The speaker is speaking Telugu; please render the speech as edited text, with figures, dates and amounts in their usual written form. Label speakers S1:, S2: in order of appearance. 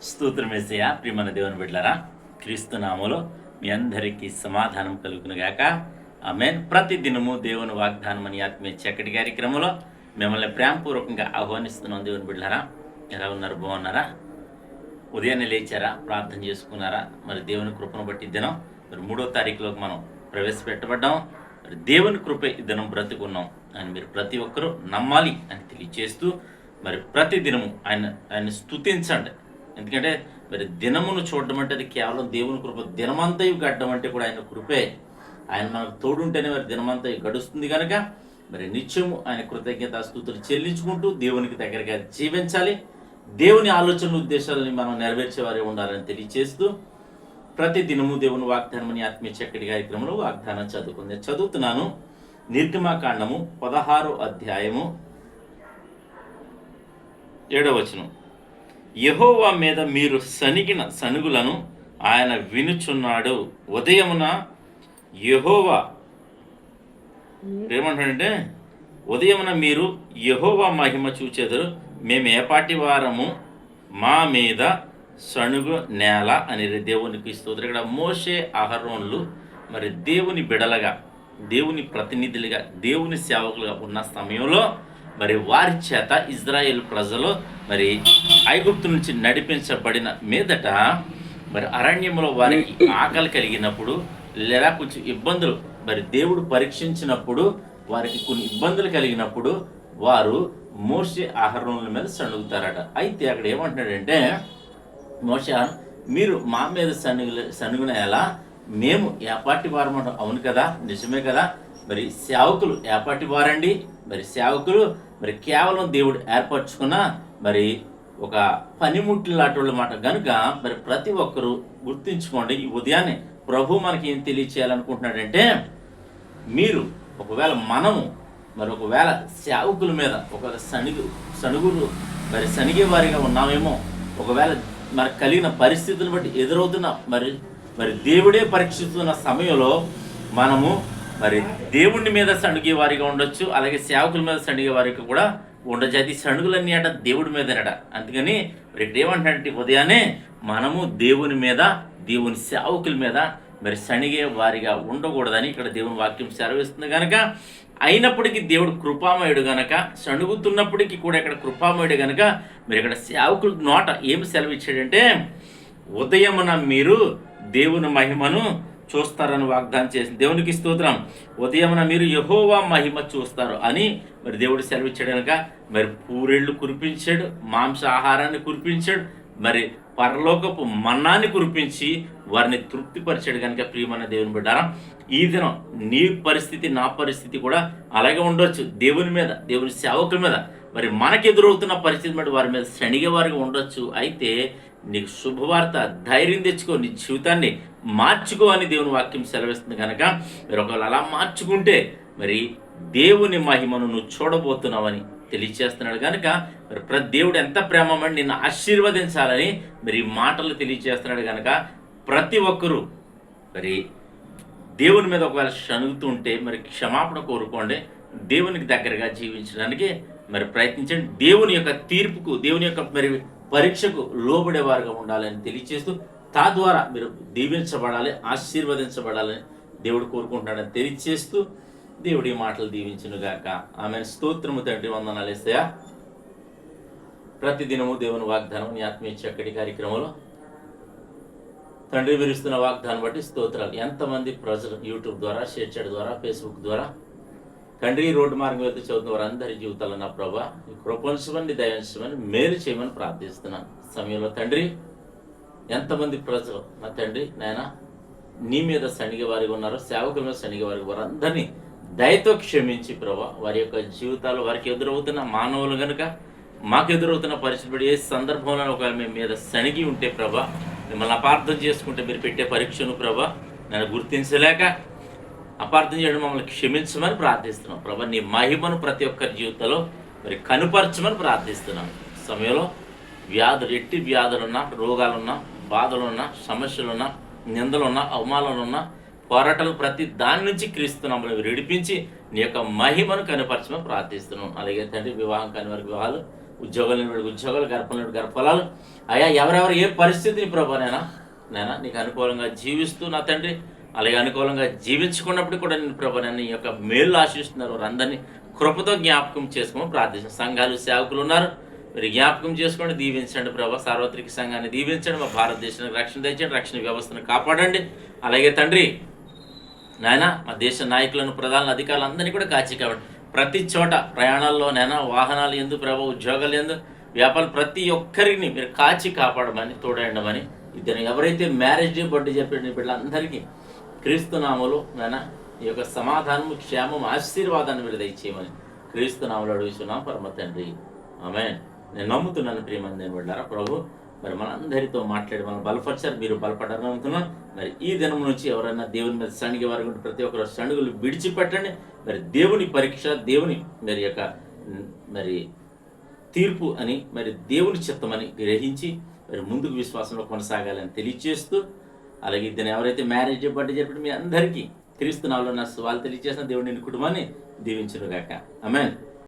S1: స్తోత్రం యేసయ్యా. ప్రియమైన దేవుని బిడ్డలారా, క్రీస్తు నామములో మీ అందరికీ సమాధానం కలుగును గాక. ఆమేన్. ప్రతి దినము దేవుని వాగ్దానం అని ఆత్మీయ చక్కటి కార్యక్రమంలో మిమ్మల్ని ప్రేమపూర్వకంగా ఆహ్వానిస్తున్నాం. దేవుని బిడ్డలారా, ఎలా ఉన్నారు? బాగున్నారా? ఉదయాన్నే లేచారా? ప్రార్థన చేసుకున్నారా? మరి దేవుని కృపను బట్టి ఈ దినం మరి 3వ తారీఖులోకి మనం ప్రవేశపెట్టబడ్డాం. మరి దేవుని కృపే ఈ దినం బ్రతుకున్నాం అని మీరు ప్రతి ఒక్కరూ నమ్మాలి అని తెలియజేస్తూ, మరి ప్రతి దినము ఆయన స్తుతించండి. ఎందుకంటే మరి దినమును చూడడం అంటే అది కేవలం దేవుని కృప. దినమంతయు గడ్డం అంటే కూడా ఆయన కృపే. ఆయన మనకు తోడుంటేనే మరి దినమంతయు గడుస్తుంది కనుక మరి నిత్యము ఆయన కృతజ్ఞత స్తుతులు చెల్లించుకుంటూ దేవునికి దగ్గరగా జీవించాలి. దేవుని ఆలోచన ఉద్దేశాలని మనం నెరవేర్చేవారే ఉండాలని తెలియజేస్తూ, ప్రతి దినము దేవుని వాగ్దానం అని ఆత్మీయ చక్కటి కార్యక్రమంలో వాగ్దానం చదువుతున్నాను. నిర్గమాకాండము 16వ అధ్యాయము 7వ వచనం. యెహోవా మీద మీరు సనిగిన సనుగులను ఆయన వినుచున్నాడు. ఉదయమున యెహోవా ఏమంటాడంటే, ఉదయమున మీరు యెహోవా మహిమ చూచెదరు. మేము ఏపాటి వారము, మా మీద సణుగు నేల అని దేవునికి స్తోత్రం. ఇక్కడ మోషే అహరోన్లు మరి దేవుని బిడలగా, దేవుని ప్రతినిధులుగా, దేవుని సేవకులుగా ఉన్న సమయంలో మరి వారి చేత ఇజ్రాయేల్ ప్రజలు మరి ఐగుప్తు నుంచి నడిపించబడిన మీదట మరి అరణ్యంలో వారికి ఆకలి కలిగినప్పుడు, లేదా కొంచెం ఇబ్బందులు మరి దేవుడు పరీక్షించినప్పుడు, వారికి కొన్ని ఇబ్బందులు కలిగినప్పుడు వారు మోషే అహరోనుల మీద సణుగుతారట. అయితే అక్కడ ఏమంటున్నాడంటే, మోషే మీరు మా మీద సణుగున ఎలా, మేము ఏపాటి వారం అంటాం. అవును కదా, నిజమే కదా. మరి సేవకులు ఏపాటి వారండి? మరి సేవకులు మరి కేవలం దేవుడు ఏర్పరచుకున్న మరి ఒక పనిముట్లు లాంటి మాట కనుక మరి ప్రతి ఒక్కరూ గుర్తుంచుకోండి. ఈ ఉదయాన్నే ప్రభు మనకి ఏం తెలియచేయాలనుకుంటున్నాడంటే, మీరు ఒకవేళ సేవకుల మీద ఒకవేళ సణుగులు మరి సనిగే వారిగా ఉన్నామేమో, ఒకవేళ మనకు కలిగిన పరిస్థితులను బట్టి ఎదురవుతున్న మరి దేవుడే పరీక్షిస్తున్న సమయంలో మనము మరి దేవుని మీద సణుగే వారిగా ఉండొచ్చు, అలాగే సేవకుల మీద సణుగే వారికి కూడా ఉండొచ్చు. అది సణుగులన్నీ అట దేవుడి మీదనట. అందుకని మరి ఇక్కడ ఏమంటాడంటే, ఉదయాన్నే మనము దేవుని మీద, దేవుని సేవకుల మీద మరి సణిగే వారిగా ఉండకూడదని ఇక్కడ దేవుని వాక్యం సెలవిస్తుంది కనుక, అయినప్పటికీ దేవుడు కృపామయుడు గనక, సణుగుతున్నప్పటికీ కూడా ఇక్కడ కృపామయుడు గనక మరి ఇక్కడ సేవకుల నోట ఏమి సెలవిచ్చాడంటే, ఉదయమున మీరు దేవుని మహిమను చూస్తారని వాగ్దానం చేసింది. దేవునికి స్తోత్రం. ఉదయమున మీరు యెహోవా మహిమ చూస్తారు అని మరి దేవుడు సెలవిచ్చాడు కనుక మరి పూరేళ్ళు కురిపించాడు, మాంసాహారాన్ని కురిపించాడు, మరి పరలోకపు మన్నాన్ని కురిపించి వారిని తృప్తిపరిచాడు కనుక ప్రియమైన దేవుని బిడ్డారా, ఈ దినం నీ పరిస్థితి, నా పరిస్థితి కూడా అలాగే ఉండొచ్చు. దేవుని మీద, దేవుని సేవకుల మీద మరి మనకు ఎదురవుతున్న పరిస్థితి బట్టి వారి మీద శనిగే వారికి ఉండొచ్చు. అయితే నీకు శుభవార్త, ధైర్యం తెచ్చుకో, నీ జీవితాన్ని మార్చుకో అని దేవుని వాక్యం సెలవిస్తుంది కనుక మీరు ఒకవేళ అలా మార్చుకుంటే మరి దేవుని మహిమను నువ్వు చూడబోతున్నావని తెలియచేస్తున్నాడు కనుక మరి ప్రతి దేవుడు ఎంత ప్రేమమని నిన్ను ఆశీర్వదించాలని మరి ఈ మాటలు తెలియచేస్తున్నాడు కనుక ప్రతి ఒక్కరూ మరి దేవుని మీద ఒకవేళ శనుగుతుంటే మరి క్షమాపణ కోరుకోండి. దేవునికి దగ్గరగా జీవించడానికి మరి ప్రయత్నించండి. దేవుని యొక్క తీర్పుకు, దేవుని యొక్క మరి పరీక్షకు లోబడేవారుగా ఉండాలని తెలియచేస్తూ, తద్వారా మీరు దీవించబడాలి, ఆశీర్వదించబడాలని దేవుడు కోరుకుంటున్నాడని తెలియచేస్తూ, దేవుడి మాటలు దీవించునుగాక. ఆమె స్తోత్రము తండ్రి, వందనాలు యేసయ్యా. ప్రతిదినము దేవుని వాగ్దానం నీ ఆత్మీయ చక్కటి కార్యక్రమంలో తండ్రి విరుస్తున్న వాగ్దానం బట్టి స్తోత్రాలు. ఎంతమంది ప్రజలు యూట్యూబ్ ద్వారా, షేర్ చేయడం ద్వారా, ఫేస్బుక్ ద్వారా తండ్రి రోడ్డు మార్గం వెళ్తే చదువుతున్న వారందరి జీవితాల్లో నా ప్రభా కృపంశమని, దయించమని, మేలు చేయమని ప్రార్థిస్తున్నాను. సమయంలో తండ్రి ఎంతమంది ప్రజలు నా తండ్రి నాయన నీ మీద సణిగే వారిగా ఉన్నారో, సేవకుల మీద సణిగే వారికి వారందరినీ దయతో క్షమించి ప్రభా, వారి యొక్క జీవితాలు వారికి ఎదురవుతున్న మానవులు కనుక మాకు ఎదురవుతున్న పరిస్థితి ఏ సందర్భంలో ఒకవేళ మేము మీద సణిగి ఉంటే ప్రభా, మిమ్మల్ని అపార్థం చేసుకుంటే మీరు పెట్టే పరీక్షను ప్రభా నన్ను గుర్తించలేక అపార్థం చేయడం మమ్మల్ని క్షమించమని ప్రార్థిస్తున్నాం ప్రభా. నీ మహిమను ప్రతి ఒక్కరి జీవితంలో మరి కనుపరచమని ప్రార్థిస్తున్నాం. సమయంలో వ్యాధులు, ఎట్టి వ్యాధులున్నా, రోగాలున్నా, బాధలున్నా, సమస్యలున్నా, నిందలున్నా, అవమానాలున్నా, పోరాటాలు ప్రతి దాని నుంచి క్రీస్తు మమ్మల్ని విడిపించి నీ యొక్క మహిమను కనపరచమని ప్రార్థిస్తున్నాం. అలాగే తండ్రి వివాహం కాని వారికి వివాహాలు, ఉద్యోగాలు లేని వాడికి ఉద్యోగాలు, గర్భం లేని గర్భఫలాలు. అయ్యా ఎవరెవరు ఏ పరిస్థితిని ప్రభా నేనా నీకు అనుకూలంగా జీవిస్తూ నా తండ్రి, అలాగే అనుకూలంగా జీవించుకున్నప్పుడు కూడా నేను ప్రభా నన్ను ఈ యొక్క మేలు ఆశిస్తున్నారు వారందరినీ కృపతో జ్ఞాపకం చేసుకోమని ప్రార్థించాం. సంఘాలు, సేవకులు ఉన్నారు, మీరు జ్ఞాపకం చేసుకోండి, దీవించండి ప్రభా. సార్వత్రిక సంఘాన్ని దీవించండి, మా భారతదేశానికి రక్షణ తెచ్చండి, రక్షణ వ్యవస్థను కాపాడండి. అలాగే తండ్రి నాయన మా దేశ నాయకులను, ప్రధాన అధికారులందరినీ కూడా కాచి కాబట్టి ప్రతి చోట ప్రయాణాల్లో నైనా, వాహనాలు ఎందు ప్రభా, ఉద్యోగాలు ఎందు, వ్యాపారం ప్రతి ఒక్కరిని మీరు కాచి కాపాడమని, తోడేయండమని. ఇద్దరు ఎవరైతే మ్యారేజ్ డే బర్త్డే చెప్పిన బిడ్డలందరికీ క్రీస్తు నామములో నాయన ఈ యొక్క సమాధానము, క్షేమం, ఆశీర్వాదాన్ని మీరు దయచేయమని క్రీస్తు నామములో అడుగుతున్నాం పరమ తండ్రి, ఆమేన్. నేను నమ్ముతున్నాను ప్రియమైన దేవుని బిడ్డలారా, ప్రభు మరి మనందరితో మాట్లాడి మనం బలపరిచారు, మీరు బలపడారని నమ్ముతున్నాను. మరి ఈ దినం నుంచి ఎవరైనా దేవుని మీద సణిగే వారు ఉంటే ప్రతి ఒక్కరు సణుగులు విడిచిపెట్టండి. మరి దేవుని పరీక్ష, దేవుని మరి యొక్క మరి తీర్పు అని, మరి దేవుని చిత్తమని గ్రహించి మరి ముందుకు విశ్వాసంలో కొనసాగాలని తెలియజేస్తూ, అలాగే దీన్ని ఎవరైతే మ్యారేజ్ బర్త్డే చెప్పి మీ అందరికీ క్రీస్తు నామములో నా శుభాలు తెలియజేసిన దేవుని కుటుంబాన్ని దీవించును గాక. ఆమేన్.